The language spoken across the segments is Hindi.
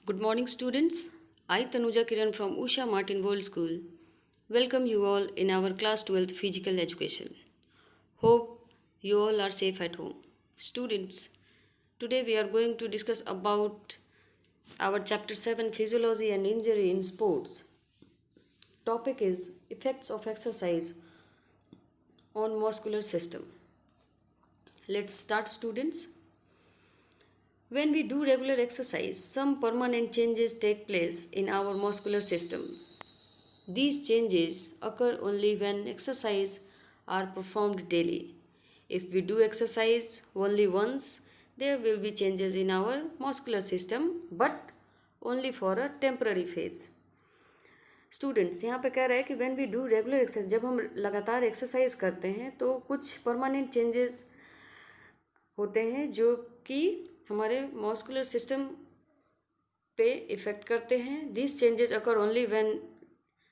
Good morning, students. I, Tanuja Kiran from Usha Martin World School, welcome you all in our class 12th physical education. Hope you all are safe at home. Students, today we are going to discuss about our chapter 7 physiology and injury in sports. Topic is effects of exercise on muscular system. Let's start, students. When we do regular exercise, some permanent changes take place in our muscular system. These changes occur only when exercise are performed daily. If we do exercise only once, there will be changes in our muscular system, but only for a temporary phase. Students यहाँ पे कह रहे हैं कि when we do regular exercise, जब हम लगातार एक्सरसाइज करते हैं तो कुछ परमानेंट चेंजेस होते हैं जो कि हमारे मस्कुलर सिस्टम पे इफ़ेक्ट करते हैं. This changes occur only when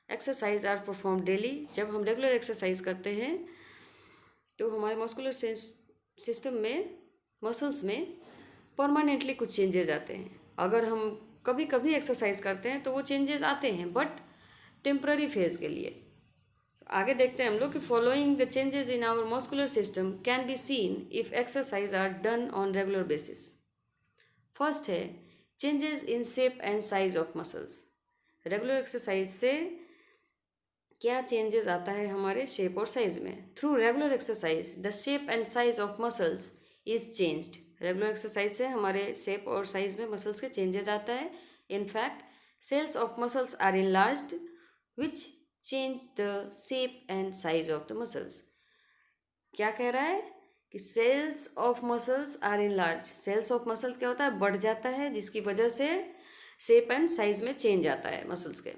exercise are perform daily. जब हम रेगुलर एक्सरसाइज करते हैं तो हमारे मस्कुलर सिस्टम में, मसल्स में परमानेंटली कुछ चेंजेस आते हैं. अगर हम कभी कभी एक्सरसाइज करते हैं तो वो चेंजेस आते हैं, बट टेम्प्ररी फेज के लिए. आगे देखते हैं हम लोग कि following the changes in our muscular system can be seen if exercise are done on regular basis. First है changes in shape and size of muscles. Regular exercise से क्या चेंजेस आता है हमारे शेप और साइज में. Through regular exercise the shape and size of muscles is changed. Regular exercise से हमारे शेप और साइज में मसल्स के चेंजेस आता है. In fact cells of muscles are enlarged which change the shape and size of the muscles. क्या कह रहा है कि cells of muscles are enlarge. Cells of muscles क्या होता है, बढ़ जाता है, जिसकी वजह से शेप एंड साइज में चेंज आता है मसल्स के.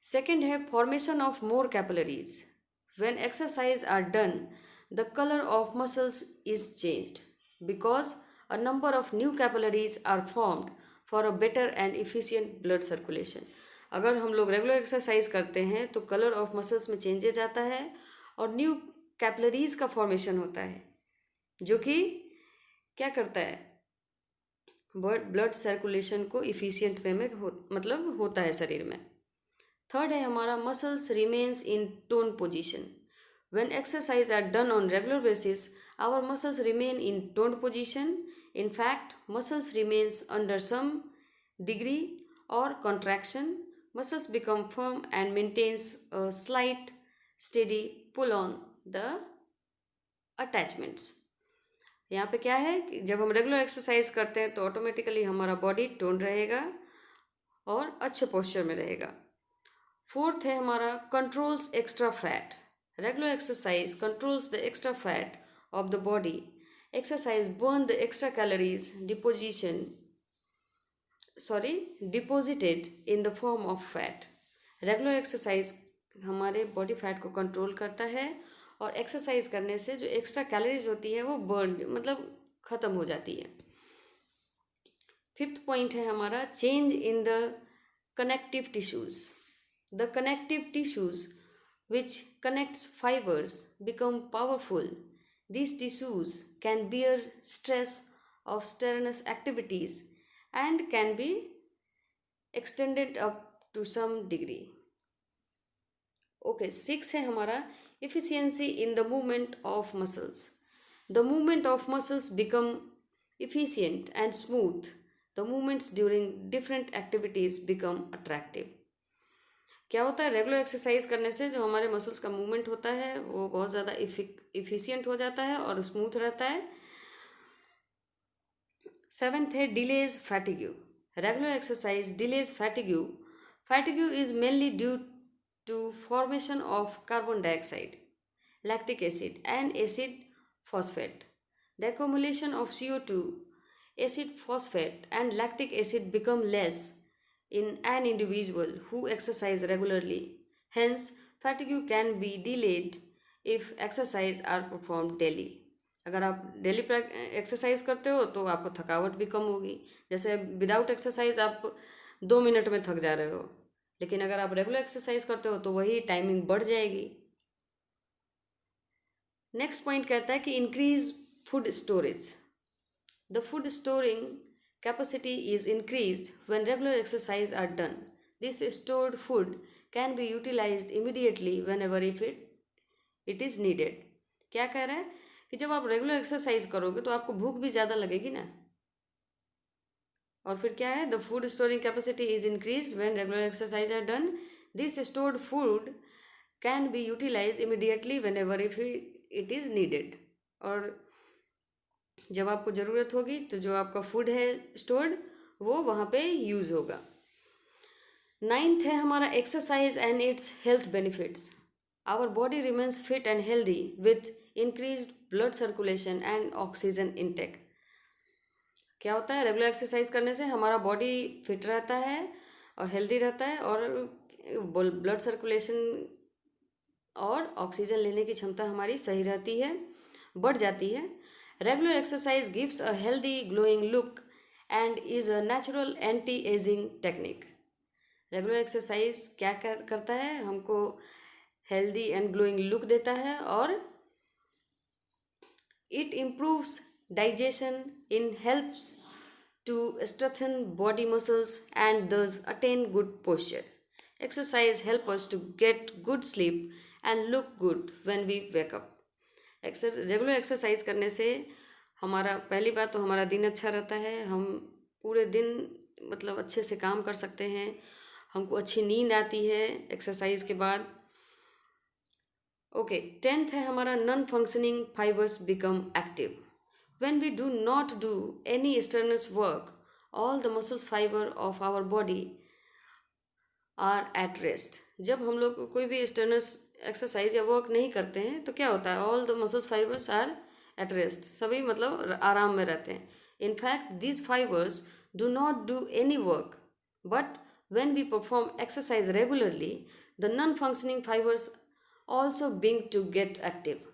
सेकेंड है formation of more capillaries. When exercise are done the colour of muscles is changed because a number of new capillaries are formed for a better and efficient blood circulation. अगर हम लोग रेगुलर एक्सरसाइज करते हैं तो कलर ऑफ मसल्स में चेंजेस आता है और न्यू कैपिलरीज का फॉर्मेशन होता है, जो कि क्या करता है, ब्लड सर्कुलेशन को इफिशियंट वे में होता है शरीर में. थर्ड है हमारा muscles remains in tone position. When exercise are done on regular basis our muscles remain in tone position. In fact muscles remains under some degree और contraction. Muscles become firm and maintains a slight steady pull on the attachments. यहाँ पे क्या है कि जब हम रेगुलर एक्सरसाइज करते हैं तो ऑटोमेटिकली हमारा बॉडी टोन रहेगा और अच्छे पोस्चर में रहेगा. फोर्थ है हमारा controls extra fat. Regular exercise controls the extra fat of the body. Exercise burn the extra calories deposited in the form of fat. Regular exercise हमारे बॉडी फैट को कंट्रोल करता है और एक्सरसाइज करने से जो एक्स्ट्रा कैलोरीज होती है वो बर्न ख़त्म हो जाती है. फिफ्थ पॉइंट है हमारा change in the connective tissues. The connective tissues which connects fibers become powerful. These tissues can bear stress of strenuous activities and can be extended up to some degree. Okay, 6 है हमारा efficiency in the movement of muscles. The movement of muscles become efficient and smooth. The movements during different activities become attractive. क्या होता है, रेगुलर एक्सरसाइज करने से जो हमारे मसल्स का मूवमेंट होता है वो बहुत ज़्यादा इफिशियंट हो जाता है और स्मूथ रहता है. सेवेंथ है delays fatigue. Regular exercise delays fatigue. Fatigue is mainly due to formation of carbon dioxide, lactic acid and acid phosphate. The accumulation of CO2, acid phosphate and lactic acid become less in an individual who exercise regularly. Hence, fatigue can be delayed if exercise are performed daily. अगर आप डेली एक्सरसाइज करते हो तो आपको थकावट भी कम होगी. जैसे विदाउट एक्सरसाइज आप 2 मिनट में थक जा रहे हो, लेकिन अगर आप रेगुलर एक्सरसाइज करते हो तो वही टाइमिंग बढ़ जाएगी. नेक्स्ट पॉइंट कहता है कि increase food storage. The food storing capacity is increased when regular exercise are done. This stored food can be utilized immediately whenever if it is needed. क्या कह रहा है कि जब आप रेगुलर एक्सरसाइज करोगे तो आपको भूख भी ज़्यादा लगेगी ना. और फिर क्या है, the food storing capacity is increase when regular exercise are done. This stored food can be utilize immediately whenever if it is needed. और जब आपको ज़रूरत होगी तो जो आपका फूड है स्टोर्ड वो वहाँ पे यूज़ होगा. 9th है हमारा exercise and its health benefits. Our body remains fit and healthy with increased blood circulation and oxygen intake. क्या होता है, रेगुलर एक्सरसाइज करने से हमारा बॉडी फिट रहता है और हेल्दी रहता है और ब्लड सर्कुलेशन और ऑक्सीजन लेने की क्षमता हमारी सही रहती है, बढ़ जाती है. Regular exercise gives a healthy glowing look and is a natural anti ageing technique. Regular exercise क्या करता है, हमको हेल्दी एंड ग्लोइंग लुक देता है और it improves digestion, in helps to strengthen body muscles and thus attain good posture. Exercise help us to get good sleep and look good when we wake up. Regular exercise करने से हमारा पहली बात तो हमारा दिन अच्छा रहता है, हम पूरे दिन मतलब अच्छे से काम कर सकते हैं, हमको अच्छी नींद आती है एक्सरसाइज के बाद. ओके, 10th है हमारा non functioning fibres become active. When we do not do any strenuous work, all the muscle fiber of our body are at rest. जब हम लोग कोई भी strenuous एक्सरसाइज या वर्क नहीं करते हैं तो क्या होता है, all the muscle fibers are at rest. सभी मतलब आराम में रहते हैं. In fact, these fibers do not do any work. But when we perform exercise regularly, the non-functioning fibers also begin to get active.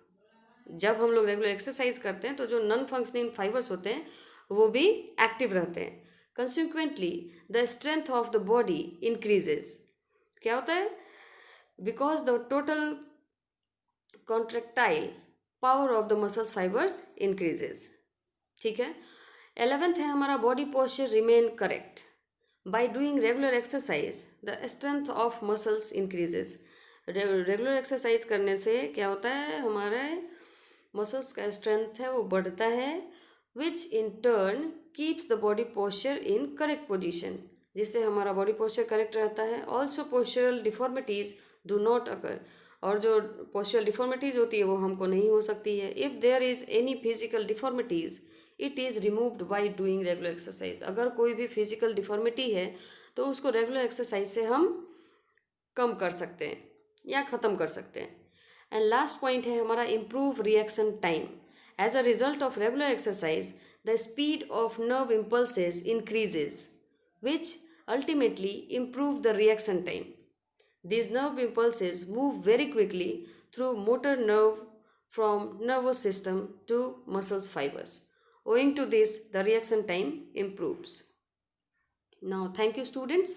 जब हम लोग रेगुलर एक्सरसाइज करते हैं तो जो नॉन फंक्शनिंग फाइबर्स होते हैं वो भी एक्टिव रहते हैं. Consequently the strength of the body increases. क्या होता है, because the total contractile power of the muscles fibres increases. ठीक है. 11th है हमारा body posture remain correct. By doing regular exercise the strength of muscles increases. Regular exercise करने से क्या होता है, हमारे मसल्स का स्ट्रेंथ है वो बढ़ता है, which in turn keeps the body posture in correct position, जिससे हमारा बॉडी पोस्चर करेक्ट रहता है. Also postural deformities do not occur. और जो पोस्चरल डिफॉर्मिटीज़ होती है वो हमको नहीं हो सकती है. If there is any physical deformities it is removed by doing regular exercise. अगर कोई भी फिजिकल डिफॉर्मिटी है तो उसको रेगुलर एक्सरसाइज से हम कम कर सकते हैं या ख़त्म कर सकते हैं. एंड लास्ट पॉइंट है हमारा improve reaction time. As a result of regular exercise the speed of nerve impulses increases which ultimately improve the reaction time. These nerve impulses move very quickly through motor nerve from nervous system to muscles fibers. Owing to this, the reaction time improves. Now, thank you students.